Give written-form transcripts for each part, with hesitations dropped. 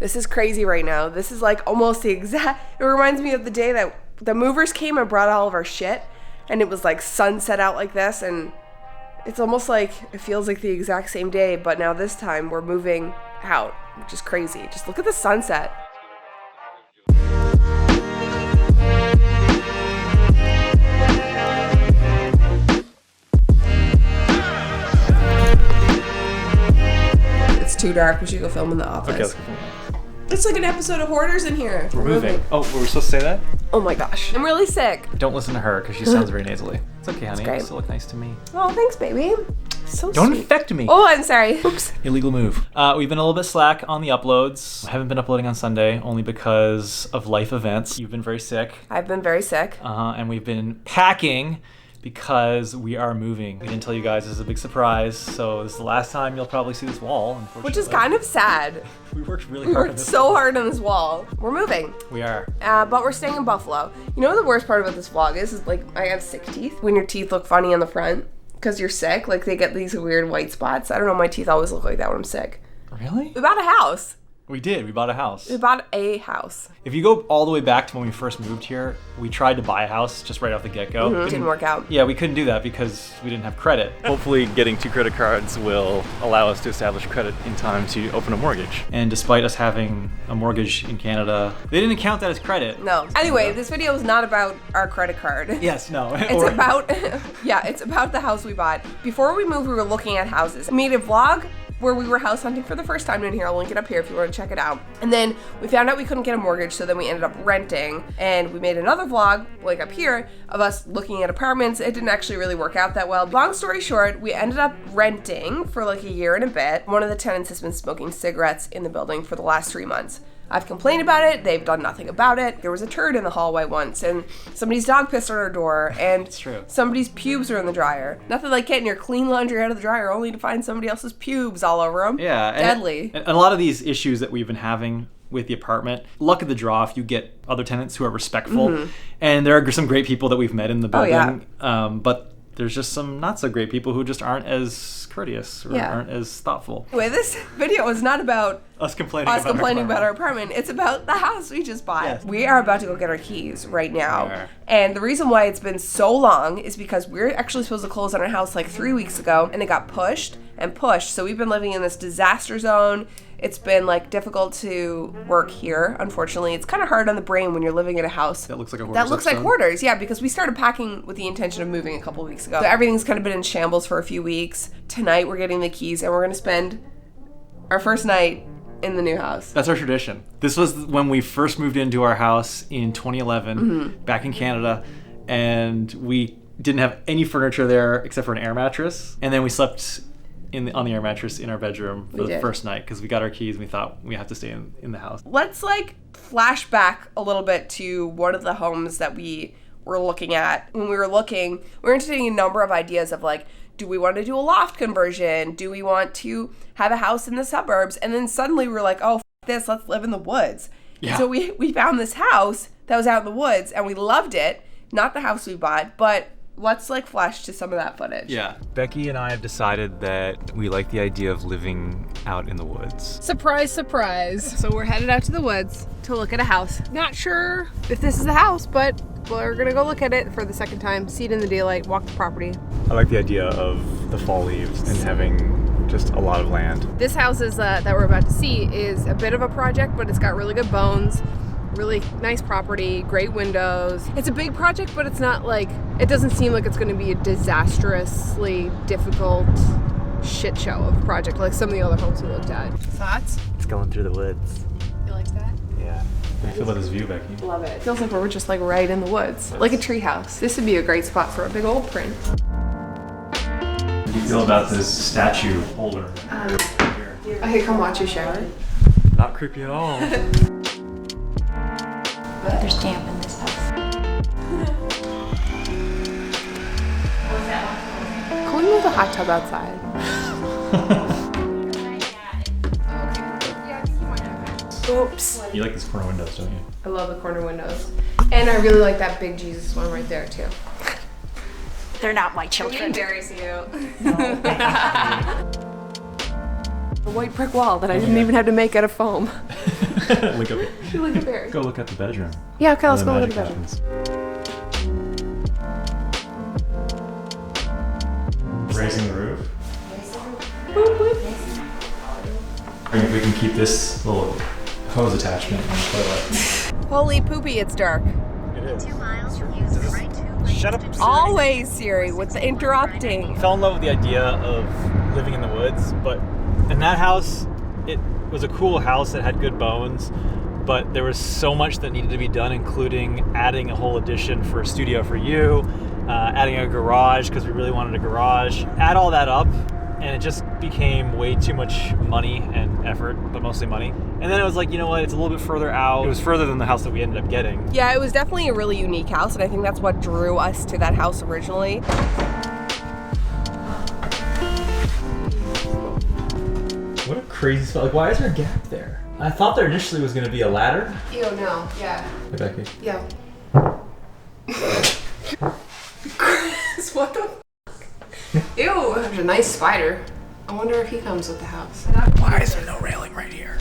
This is crazy right now. This is like almost the exact, it reminds me of the day that the movers came and brought all of our shit, and it was like sunset out like this, and it's almost like, it feels like the exact same day, but now this time we're moving out, which is crazy. Just look at the sunset. It's too dark. We should go film in the office. Okay, let's go film. It's like an episode of Hoarders in here. We're moving. Oh, were we supposed to say that? Oh my gosh. I'm really sick. Don't listen to her because she sounds very nasally. It's okay, honey. great. You still look nice to me. Oh, thanks, baby. So Don't sweet. infect me. Oh, I'm sorry. Oops. Illegal move. We've been a little bit slack on the uploads. I haven't been uploading on Sunday only because of life events. You've been very sick. I've been very sick. And we've been packing because we are moving. We didn't tell you guys. This is a big surprise. So this is the last time you'll probably see this wall, unfortunately. Which is kind of sad. We worked really We hard on worked this. so hard on this wall. We're moving. We are. But we're staying in Buffalo. You know what the worst part about this vlog is like I have sick teeth. When your teeth look funny on the front because you're sick, like they get these weird white spots. I don't know, my teeth always look like that when I'm sick. Really? We bought a house. We did. We bought a house. We bought a house. If you go all the way back to when we first moved here, we tried to buy a house just right off the get-go. It didn't work out. Yeah, we couldn't do that because we didn't have credit. Hopefully getting 2 credit cards will allow us to establish credit in time to open a mortgage. And despite us having a mortgage in Canada, they didn't count that as credit. No. Anyway, this video is not about our credit card. Yes, no. It's about, yeah, it's about the house we bought. Before we moved, we were looking at houses. I made a vlog where we were house hunting for the first time in here. I'll link it up here if you want to check it out. And then we found out we couldn't get a mortgage, so then we ended up renting. And we made another vlog, like up here, of us looking at apartments. It didn't actually really work out that well. Long story short, we ended up renting for like a year and a bit. One of the tenants has been smoking cigarettes in the building for the last 3 months. I've complained about it, they've done nothing about it. There was a turd in the hallway once, and somebody's dog pissed on our door, and It's true. somebody's pubes are in the dryer. Nothing like getting your clean laundry out of the dryer only to find somebody else's pubes all over them. Yeah. Deadly. And a lot of these issues that we've been having with the apartment, luck of the draw if you get other tenants who are respectful. And there are some great people that we've met in the building. But there's just some not so great people who just aren't as courteous or aren't as thoughtful. Anyway, this video is not about Us complaining about our apartment. It's about the house we just bought. Yes. We are about to go get our keys right now. We are. And the reason why it's been so long is because we're actually supposed to close on our house like 3 weeks ago, and it got pushed and pushed. So we've been living in this disaster zone. It's been like difficult to work here. Unfortunately, it's kind of hard on the brain when you're living in a house That looks like a Hoarders that looks like episode. Hoarders. Yeah, because we started packing with the intention of moving a couple weeks ago. So everything's kind of been in shambles for a few weeks. Tonight we're getting the keys and we're gonna spend our first night in the new house. That's our tradition. This was when we first moved into our house in 2011, back in Canada, and we didn't have any furniture there except for an air mattress. And then we slept on the air mattress in our bedroom for the first night because we got our keys and we thought we have to stay in the house. Let's like flash back a little bit to one of the homes that we were looking at. When we were looking, we were entertaining a number of ideas of like, do we want to do a loft conversion? Do we want to have a house in the suburbs? And then suddenly we were like, oh, this, let's live in the woods. Yeah. So we found this house that was out in the woods and we loved it. Not the house we bought, but let's like flash to some of that footage. Yeah. Becky and I have decided that we like the idea of living out in the woods. Surprise, surprise. So we're headed out to the woods to look at a house. Not sure if this is the house, but we're gonna go look at it for the second time, see it in the daylight, walk the property. I like the idea of the fall leaves and having just a lot of land. This house is that we're about to see is a bit of a project, but it's got really good bones. Really nice property, great windows. It's a big project, but it's not like, it doesn't seem like it's gonna be a disastrously difficult shit show of a project like some of the other homes we looked at. Thoughts? It's going through the woods. You like that? Yeah. How do you feel about this view, Becky? Love it. It feels like we're just like right in the woods, like a tree house. This would be a great spot for a big old print. How do you feel about this statue holder? I could come watch you shower. Not creepy at all. There's damp in this house. Can we move the hot tub outside? Oops. You like these corner windows, don't you? I love the corner windows. And I really like that big Jesus one right there too. They're not my Can we children. embarrass you? white brick wall that I didn't even have to make out of foam. Link up here. Look at there. Go look at the bedroom. Yeah, okay, let's go Where look at the magic bedroom. happens. Raising the roof. We can keep this little hose attachment in the toilet. Holy poopy, it's dark. It is. 2 miles, use the right turn lane. Shut up. to- Always, Siri, with the interrupting. Fell in love with the idea of living in the woods, but in that house, it was a cool house that had good bones, but there was so much that needed to be done, including adding a whole addition for a studio for you, adding a garage because we really wanted a garage. Add all that up, and it just became way too much money and effort, but mostly money. And then it was like, you know what, it's a little bit further out. It was further than the house that we ended up getting. Yeah, it was definitely a really unique house, and I think that's what drew us to that house originally. What a crazy spot. Like, why is there a gap there? I thought there initially was going to be a ladder. Ew, no. Yeah. Hey, Becky. Yeah. Chris, what the Ew, there's a nice spider. I wonder if he comes with the house. Why is there no railing right here?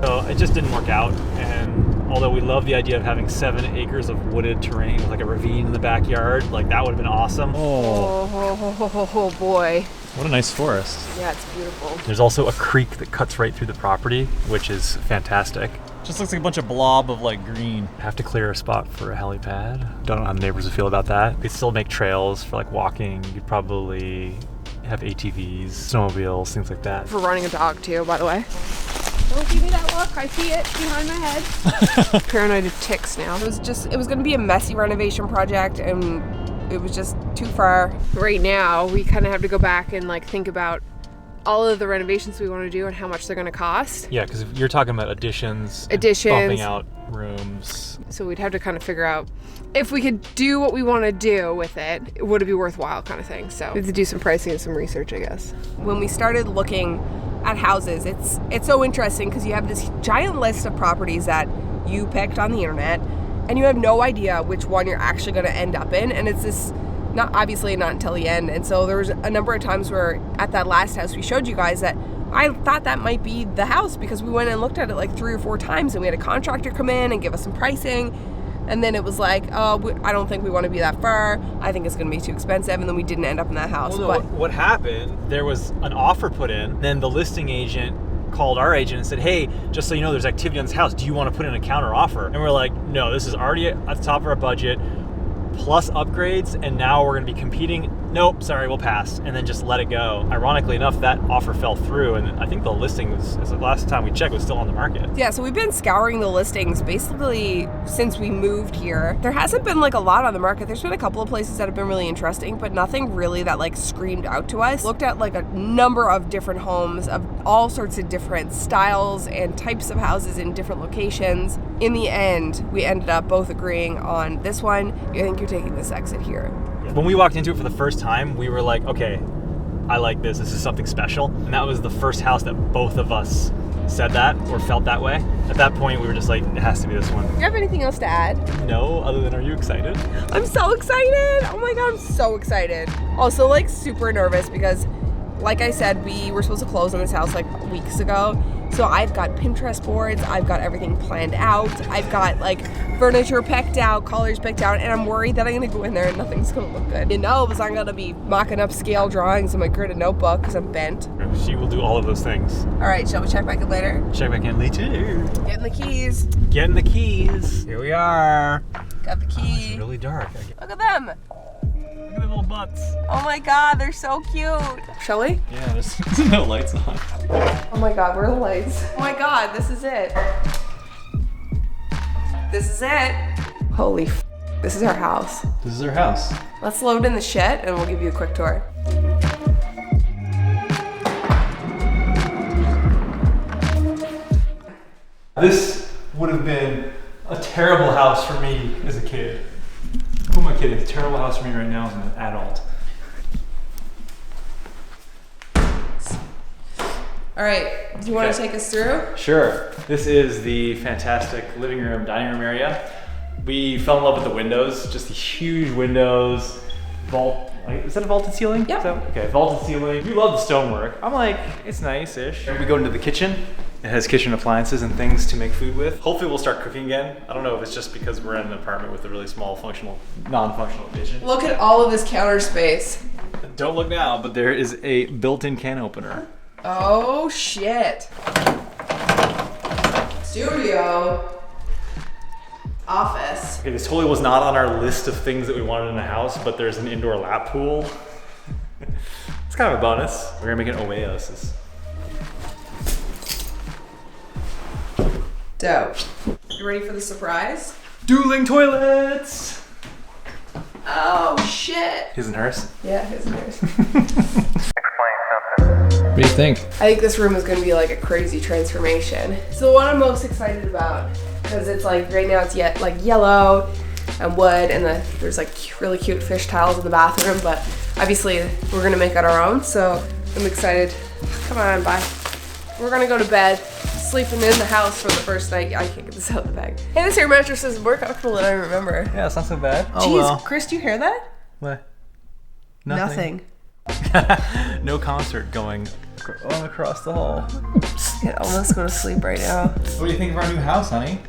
So it just didn't work out, and although we love the idea of having 7 acres of wooded terrain with like a ravine in the backyard, like that would have been awesome. Oh boy. What a nice forest. Yeah, it's beautiful. There's also a creek that cuts right through the property, which is fantastic. Just looks like a bunch of blob of like green. Have to clear a spot for a helipad. Don't know how the neighbors would feel about that. They still make trails for like walking. You'd probably have ATVs, snowmobiles, things like that. For running a dog too, by the way. Don't give me that look. I see it behind my head. Paranoid of ticks now. It was gonna be a messy renovation project, and it was just too far. Right now, we kind of have to go back and like think about all of the renovations we want to do and how much they're going to cost. Yeah, because you're talking about additions, and Additions. bumping out rooms. So we'd have to kind of figure out if we could do what we want to do with it, would it be worthwhile kind of thing. So we have to do some pricing and some research, I guess. When we started looking at houses, it's so interesting because you have this giant list of properties that you picked on the internet, and you have no idea which one you're actually going to end up in, and it's this not until the end. And so there was a number of times where at that last house we showed you guys that I thought that might be the house because we went and looked at it like 3 or 4 times, and we had a contractor come in and give us some pricing, and then it was like, oh, I don't think we want to be that far. I think it's going to be too expensive, and then we didn't end up in that house. Well, no, what happened, there was an offer put in, then the listing agent called our agent and said, hey, just so you know, there's activity on this house. Do you want to put in a counter offer? And we're like, no, this is already at the top of our budget, plus upgrades, and now we're going to be competing. Nope, sorry, we'll pass, and then just let it go. Ironically enough, that offer fell through, and I think the listing was, as the last time we checked, was still on the market. Yeah, so we've been scouring the listings basically since we moved here. There hasn't been like a lot on the market. There's been a couple of places that have been really interesting, but nothing really that like screamed out to us. Looked at like a number of different homes of all sorts of different styles and types of houses in different locations. In the end, we ended up both agreeing on this one. I think you're taking this exit here. When we walked into it for the first time, we were like, okay, I like this. This is something special. And that was the first house that both of us said that or felt that way. At that point, we were just like, it has to be this one. Do you have anything else to add? No, other than, are you excited? I'm so excited. Oh my God, I'm so excited. Also like super nervous because like I said, we were supposed to close on this house like weeks ago. So I've got Pinterest boards, I've got everything planned out, I've got like furniture picked out, colors picked out, and I'm worried that I'm gonna go in there and nothing's gonna look good. You know, because I'm gonna be mocking up scale drawings in my gridded notebook because I'm bent. She will do all of those things. All right, shall we check back in later? Check back in later. Getting the keys. Getting the keys. Here we are. Got the It's key. really dark. Look at them. Look at the little butts. Oh my God, they're so cute. Shall we? Yeah, there's no lights on. Oh my God, where are the lights? Oh my God, this is it. This is it. Holy f, this is our house. This is our house. Let's load in the shed and we'll give you a quick tour. This would have been a terrible house for me as a kid. Who am I kidding? It's a terrible house for me right now as an adult. All right, do you want to take us through? Sure. This is the fantastic living room, dining room area. We fell in love with the windows, just these huge windows, vault Like, is that a vaulted ceiling? Yep. Okay, vaulted ceiling. We love the stonework. I'm like, it's nice-ish. We go into the kitchen. It has kitchen appliances and things to make food with. Hopefully we'll start cooking again. I don't know if it's just because we're in an apartment with a really small non-functional kitchen. Look at all of this counter space. Don't look now, but there is a built-in can opener. Oh shit. Studio. Office. Okay, this totally was not on our list of things that we wanted in a house, but there's an indoor lap pool. It's kind of a bonus. We're gonna make an oasis. Dope. You ready for the surprise? Dueling toilets! Oh shit. His and hers? Yeah, his and hers. What do you think? I think this room is going to be like a crazy transformation. It's the one I'm most excited about because it's like right now it's yet like yellow and wood and there's like really cute fish tiles in the bathroom, but obviously we're going to make it our own, so I'm excited. Come on, bye. We're going to go to bed, sleeping in the house for the first night. I can't get this out of the bag. Hey, this air mattress is more comfortable than I remember. Yeah, it's not so bad. Jeez, Chris, do you hear that? What? Nothing. No concert going across the hall. I almost go to sleep right now. What do you think of our new house, honey?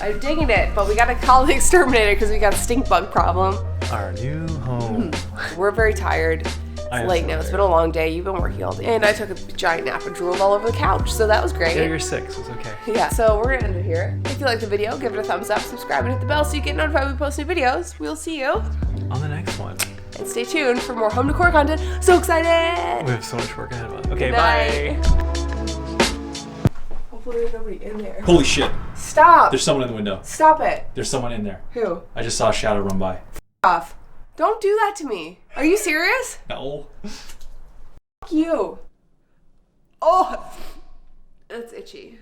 I'm digging it, but we gotta call the exterminator because we got a stink bug problem. Our new home. We're very tired. I It's am late so now. It's tired. been a long day. You've been working all day. And I took a giant nap and drooled all over the couch, so that was great. Yeah, you're sick, so it's okay. Yeah, so we're gonna end it here. If you liked the video, give it a thumbs up, subscribe, and hit the bell so you get notified when we post new videos. We'll see you. On the next one. And stay tuned for more home decor content. So excited! We have so much work ahead of us. Okay, Good bye. night. Hopefully there's nobody in there. Holy shit. Stop! There's someone in the window. Stop it. There's someone in there. Who? I just saw a shadow run by. Off. Don't do that to me. Are you serious? No. Fuck you. Oh! That's itchy.